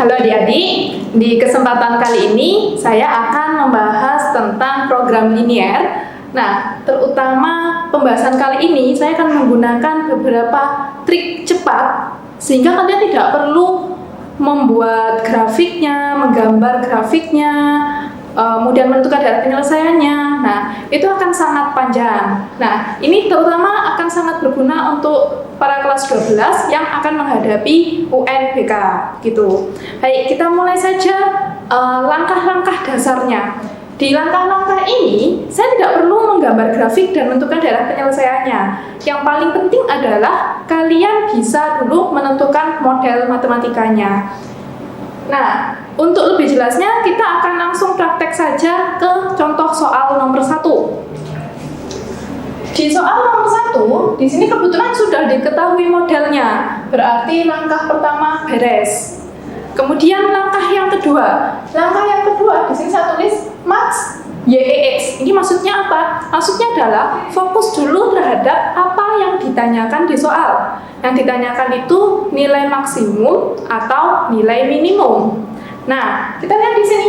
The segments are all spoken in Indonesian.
Halo adik-adik, di kesempatan kali ini saya akan membahas tentang program linier. Nah, terutama pembahasan kali ini saya akan menggunakan beberapa trik cepat sehingga kalian tidak perlu membuat grafiknya, menggambar grafiknya, kemudian menentukan daerah penyelesaiannya. Nah, itu akan sangat panjang. Nah, ini terutama akan sangat berguna untuk para kelas 12 yang akan menghadapi UNBK gitu. Baik, kita mulai saja langkah-langkah dasarnya. Di langkah-langkah ini, saya tidak perlu menggambar grafik dan menentukan daerah penyelesaiannya. Yang paling penting adalah kalian bisa dulu menentukan model matematikanya. Nah, untuk lebih jelasnya, kita akan langsung praktek saja ke contoh soal nomor 1. Di soal nomor 1, di sini kebetulan sudah diketahui modelnya, berarti langkah pertama beres. Kemudian langkah yang kedua di sini saya tulis max YEX. Ini maksudnya apa? Maksudnya adalah fokus dulu terhadap apa yang ditanyakan di soal. Yang ditanyakan itu nilai maksimum atau nilai minimum. Nah, kita lihat di sini.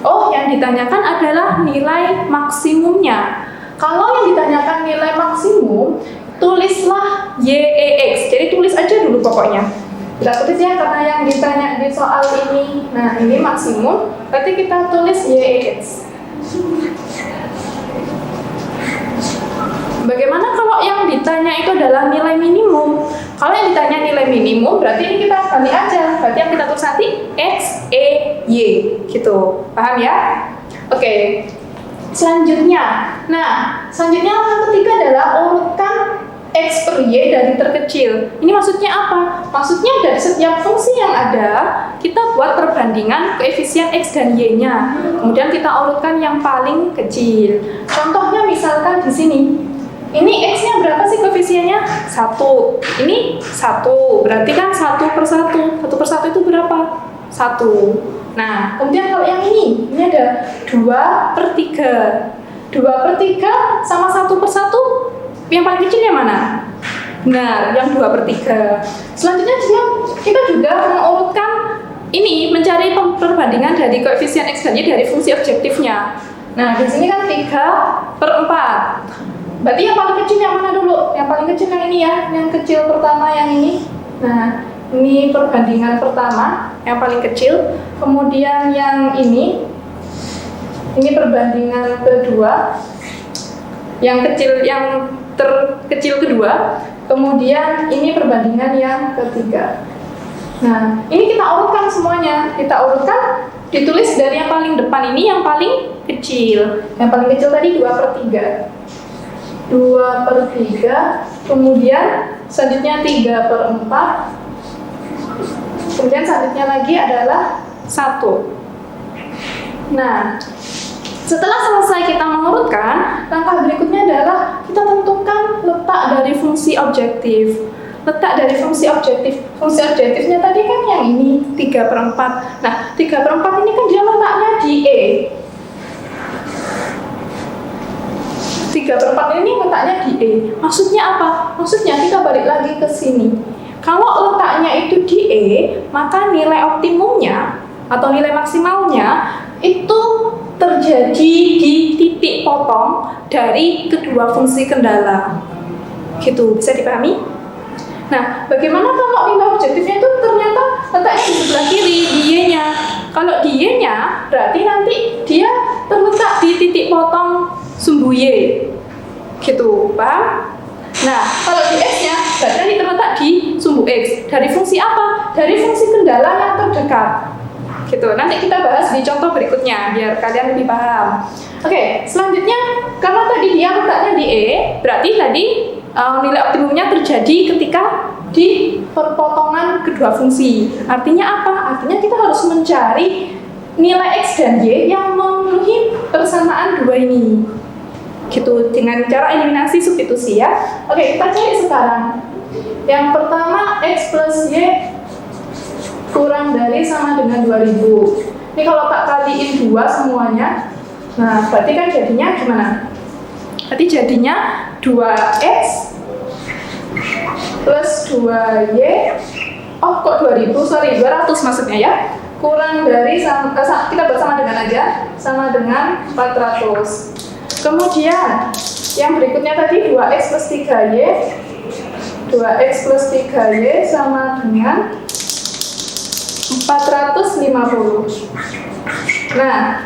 Oh, yang ditanyakan adalah nilai maksimumnya. Kalau yang ditanyakan nilai maksimum, tulislah YEX. Jadi tulis aja dulu pokoknya. Kita tulis ya, karena yang ditanya di soal ini. Nah, ini maksimum, berarti kita tulis YEX. Bagaimana kalau yang ditanya itu adalah nilai minimum? Kalau yang ditanya nilai minimum, berarti ini kita ganti aja. Berarti yang kita tulis nanti X, E, Y. Gitu, paham ya? Oke. Selanjutnya, selanjutnya langkah ketiga adalah urutkan X per Y dari terkecil. Ini maksudnya apa? Maksudnya dari setiap fungsi yang ada, kita buat perbandingan koefisien X dan Y-nya. Kemudian kita urutkan yang paling kecil. Contohnya misalkan di sini. Ini X-nya berapa sih koefisiennya? 1. Ini 1. Berarti kan 1 per 1. 1 per 1 itu berapa? 1. Nah, kemudian kalau yang ini ada 2 per 3. 2 per 3 sama 1 per 1. Yang paling kecil yang mana? Benar, yang 2 per 3. Selanjutnya kita juga mengurutkan ini, mencari perbandingan dari koefisien X dan Y dari fungsi objektifnya. Nah, di sini kan 3 per 4. Berarti yang paling kecil yang mana dulu? Yang paling kecil yang ini ya, yang kecil pertama yang ini. Nah, ini perbandingan pertama, yang paling kecil. Kemudian yang ini perbandingan kedua. Yang kecil, yang terkecil kedua. Kemudian ini perbandingan yang ketiga. Nah, ini kita urutkan semuanya. Kita urutkan, ditulis dari yang paling depan ini yang paling kecil. Yang paling kecil tadi 2 per 3. 2 per 3, kemudian selanjutnya 3 per 4, kemudian selanjutnya lagi adalah 1. Nah, setelah selesai kita mengurutkan, langkah berikutnya adalah kita tentukan letak dari fungsi objektif. Letak dari fungsi objektifnya tadi kan yang ini 3 per 4. Nah, 3 per 4 ini kan dia letaknya di E. 3 per 4 ini letaknya di E. Maksudnya apa? Maksudnya kita balik lagi ke sini. Kalau letaknya itu di E, maka nilai optimumnya atau nilai maksimalnya itu terjadi di titik potong dari kedua fungsi kendala. Gitu, bisa dipahami? Nah, bagaimana kalau nilai objektifnya itu ternyata letaknya di sebelah kiri, di Y-nya? Kalau di Y-nya, berarti nanti dia terletak di titik potong sumbu Y. Gitu, paham? Nah, kalau di X-nya, berarti terletak di sumbu X. Dari fungsi apa? Dari fungsi kendala yang terdekat. Gitu, nanti kita bahas di contoh berikutnya, biar kalian lebih paham. Oke, selanjutnya, karena tadi dia letaknya di E, berarti tadi nilai optimumnya terjadi ketika di perpotongan kedua fungsi. Artinya apa? Artinya kita harus mencari nilai X dan Y yang memenuhi persamaan dua ini. Gitu, dengan cara eliminasi substitusi ya. Oke, kita cari sekarang. Yang pertama, X plus Y kurang dari sama dengan 2000. Ini kalau tak kaliin 2 semuanya, nah berarti kan jadinya gimana? Berarti jadinya 2X plus 2Y oh kok 2000, sorry 200 maksudnya ya, kurang dari kita bersama dengan aja, sama dengan 400. Kemudian yang berikutnya tadi 2x plus 3y, 2x plus 3y sama dengan 450. Nah,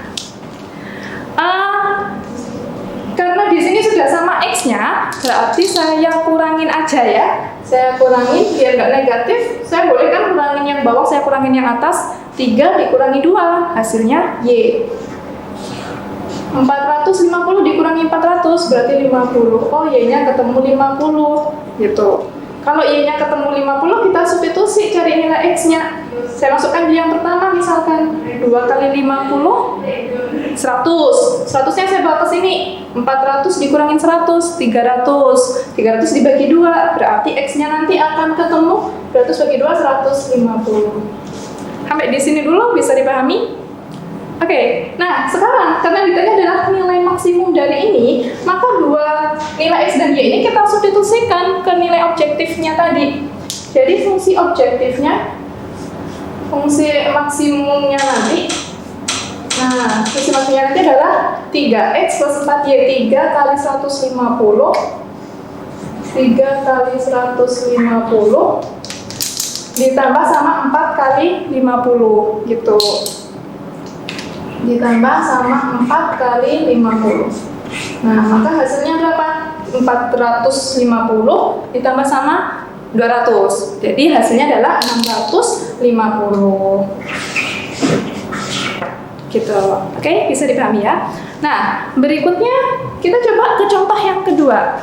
karena di sini sudah sama x-nya, berarti saya kurangin aja ya. Saya kurangin biar nggak negatif. Saya boleh kan kurangin yang bawah, saya kurangin yang atas. 3 dikurangi 2, hasilnya y. 450 dikurangi 400 berarti 50. Oh, y-nya ketemu 50 gitu. Kalau y-nya ketemu 50, kita substitusi cari nilai x-nya. Saya masukkan di yang pertama, misalkan 2 kali 50 100. 100-nya saya bawa ke sini. 400 dikurangin 100, 300. 300 dibagi 2, berarti x-nya nanti akan ketemu 200 bagi 2 150. Sampai di sini dulu bisa dipahami? Oke, nah sekarang karena ditanya adalah nilai maksimum dari ini, maka dua nilai x dan y ini kita substitusikan ke nilai objektifnya tadi. Jadi fungsi objektifnya, fungsi maksimumnya nanti, nah fungsi maksimumnya nanti adalah 3x plus 4y, 3 kali 150, 3 kali 150 ditambah sama 4 kali 50 gitu. Ditambah sama 4 kali 50. Nah, maka hasilnya berapa? 450 ditambah sama 200. Jadi hasilnya adalah 650. Gitu. Oke, bisa dipahami ya. Nah, berikutnya kita coba ke contoh yang kedua.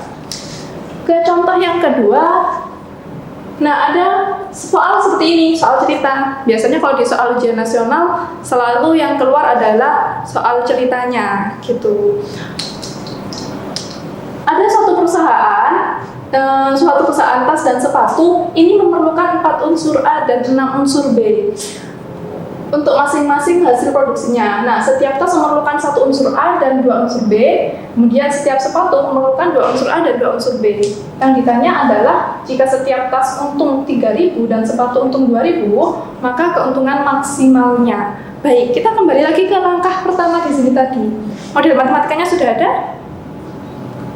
Ke contoh yang kedua, nah ada soal seperti ini, soal cerita. Biasanya kalau di soal ujian nasional selalu yang keluar adalah soal ceritanya gitu. Ada suatu perusahaan tas dan sepatu ini memerlukan 4 unsur A dan 6 unsur B untuk masing-masing hasil produksinya. Nah, setiap tas memerlukan 1 unsur A dan 2 unsur B. Kemudian setiap sepatu memerlukan 2 unsur A dan 2 unsur B. Yang ditanya adalah jika setiap tas untung 3.000 dan sepatu untung 2.000, maka keuntungan maksimalnya. Baik, kita kembali lagi ke langkah pertama di sini tadi. Model matematikanya sudah ada?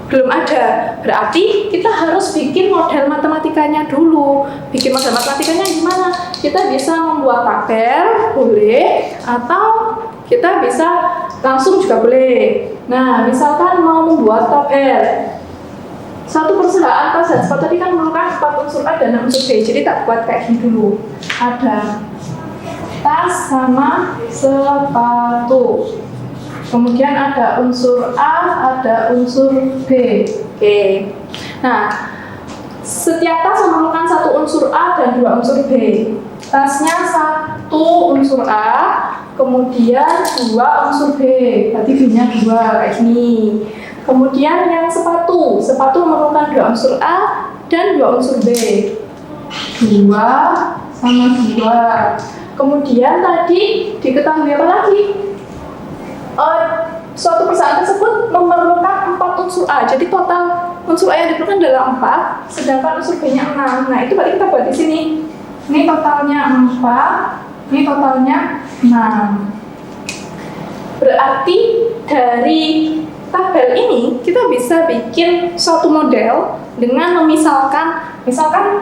Belum ada. Berarti kita harus bikin model matematikanya dulu. Bikin model matematikanya gimana? Kita bisa membuat tabel, boleh, atau kita bisa langsung juga boleh. Nah, misalkan mau membuat tabel, satu perusahaan tas dan sepatu tadi kan memerlukan 4 unsur A dan 6 unsur B. Jadi tak buat kayak gini dulu. Ada tas sama sepatu. Kemudian ada unsur A, ada unsur B. Oke. Nah, setiap tas memerlukan 1 unsur A dan 2 unsur B. Tasnya 1 unsur A, kemudian 2 unsur B. Berarti B-nya 2 kayak gini. Kemudian yang sepatu memerlukan 2 unsur A dan 2 unsur B. 2 sama 2. Kemudian tadi diketahui apa lagi? Suatu perusahaan tersebut memerlukan 4 unsur A. Jadi total unsur A yang diperlukan adalah 4, sedangkan unsur B-nya 6. Nah, itu berarti kita buat di sini. Ini totalnya 4, ini totalnya 6. Berarti dari tabel ini kita bisa bikin suatu model dengan misalkan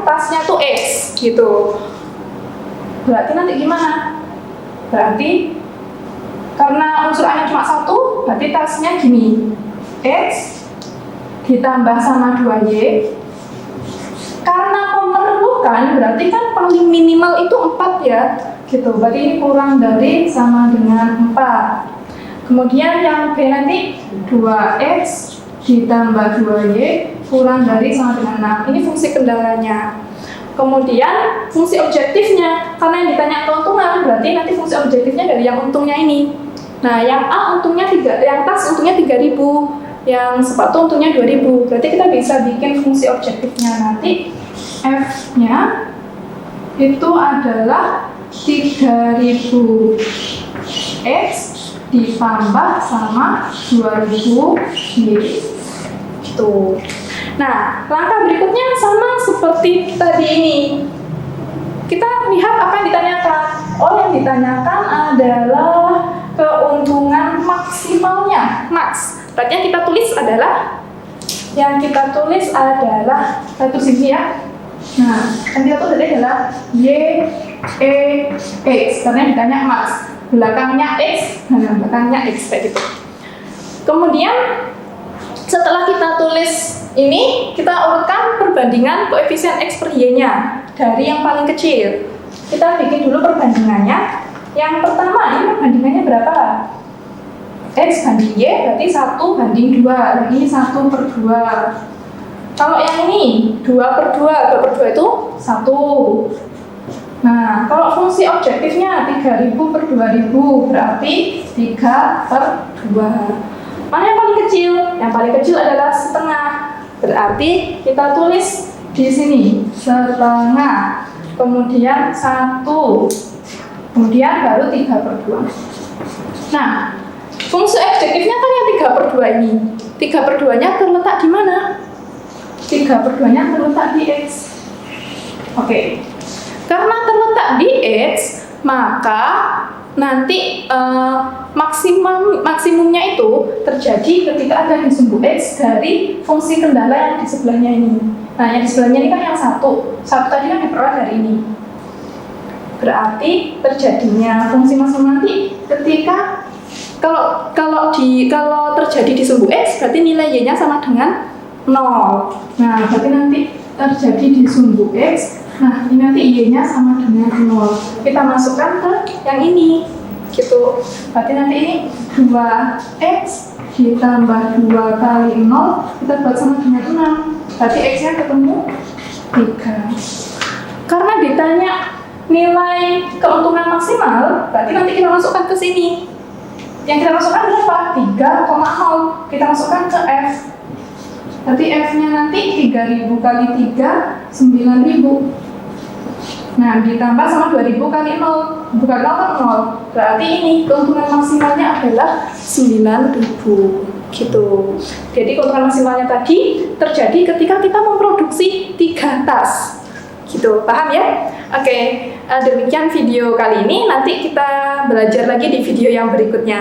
tasnya tuh X gitu. Berarti nanti gimana? Berarti karena unsur A-nya cuma 1, berarti tasnya gini. X ditambah sama 2Y. Karena memerlukan, berarti kan paling minimal itu 4 ya. Gitu, berarti ini kurang dari sama dengan 4. Kemudian yang B nanti 2X ditambah 2Y kurang dari sama dengan 6. Ini fungsi kendalanya. Kemudian fungsi objektifnya, karena yang ditanya keuntungan, berarti nanti fungsi objektifnya dari yang untungnya ini. Nah, yang A untungnya 3, yang tas untungnya 3.000, yang sepatu untungnya 2.000. Berarti kita bisa bikin fungsi objektifnya nanti F-nya itu adalah 3.000X ditambah sama 2.000Y. Gitu. Nah, langkah berikutnya sama seperti tadi ini. kita lihat apa yang ditanyakan. Oh, yang ditanyakan adalah keuntungan maksimalnya, max. Berarti yang kita tulis adalah satu sini ya. Nah, yang kita tulis adalah Y, E, X. Karena yang ditanya max. Belakangnya X, belakangnya X kayak gitu. Kemudian setelah kita tulis ini, kita urutkan perbandingan koefisien X per Y-nya dari yang paling kecil. Kita bikin dulu perbandingannya. Yang pertama, ini perbandingannya berapa? X banding Y berarti 1:2. Dan ini 1/2. Kalau yang ini 2/2, 2/2 itu 1. Nah, kalau fungsi objektifnya 3000/2000 berarti 3/2. Mana yang paling kecil? Yang paling kecil adalah setengah. Berarti kita tulis di sini setengah. Kemudian 1. Kemudian baru 3/2. Nah, fungsi objektifnya kan yang 3/2 ini. 3/2-nya terletak di mana? 3/2-nya terletak di X. Oke. Karena terletak di X, maka nanti maksimumnya itu terjadi ketika ada di sumbu X dari fungsi kendala yang di sebelahnya ini. Nah, yang di sebelahnya ini kan yang 1. 1 tadi kan diperoleh dari ini. Berarti terjadinya fungsi maksimum nanti ketika kalau terjadi di sumbu X, berarti nilai Y-nya sama dengan 0. Nah, berarti nanti terjadi di sumbu X. Nah, ini nanti Y-nya sama dengan 0. Kita masukkan ke yang ini. Gitu. Berarti nanti ini 2X ditambah 2 kali 0, kita buat sama dengan 6. Berarti X-nya ketemu 3. Karena ditanya nilai keuntungan maksimal, berarti nanti kita masukkan ke sini. Yang kita masukkan berapa? 3,0. Kita masukkan ke F. Berarti F-nya nanti 3000 kali 3, 9000. Nah, ditambah sama 2000 kali 0. Bukan 0 kan 0. Berarti ini keuntungan maksimalnya adalah 9000. Gitu. Jadi keuntungan maksimalnya tadi terjadi ketika kita memproduksi 3 tas. Gitu, paham ya? Oke, demikian video kali ini. Nanti kita belajar lagi di video yang berikutnya.